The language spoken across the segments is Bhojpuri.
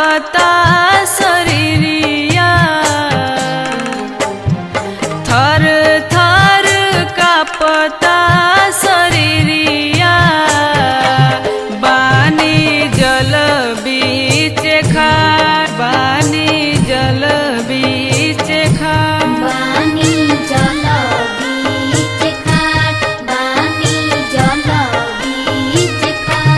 कापता शरीरिया, थर थर कापता शरीरिया, बानी जल बीच खाड़, बानी जल बीच खाड़, बानी जल बीच खाड़, बानी जल बीच खाड़।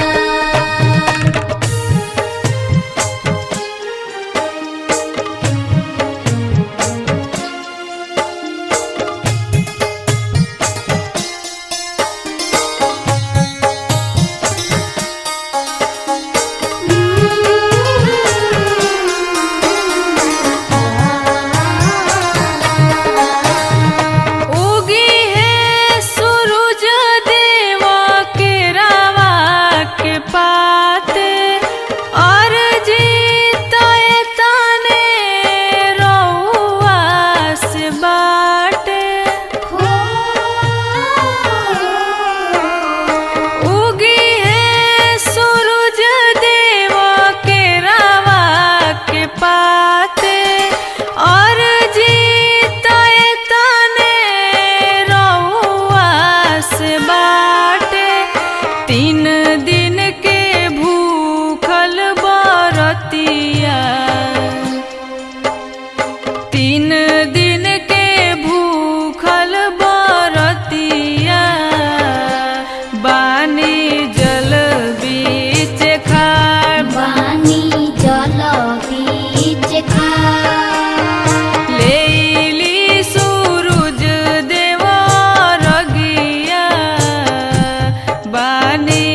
उगी है सूरज देव के रावा के पाते, और जीतए तने रउआ से बाटे। उगी है सूरज देव के रावा के पाते, और जीतए तने रउआ से बाटे। 3 दिन के भूखल बरतिया, 3 दिन के भूखल बरतिया, बानी जल बीच खाड़, बानी जल बीच खाड़। लेली सूरज देव रगिया, बानी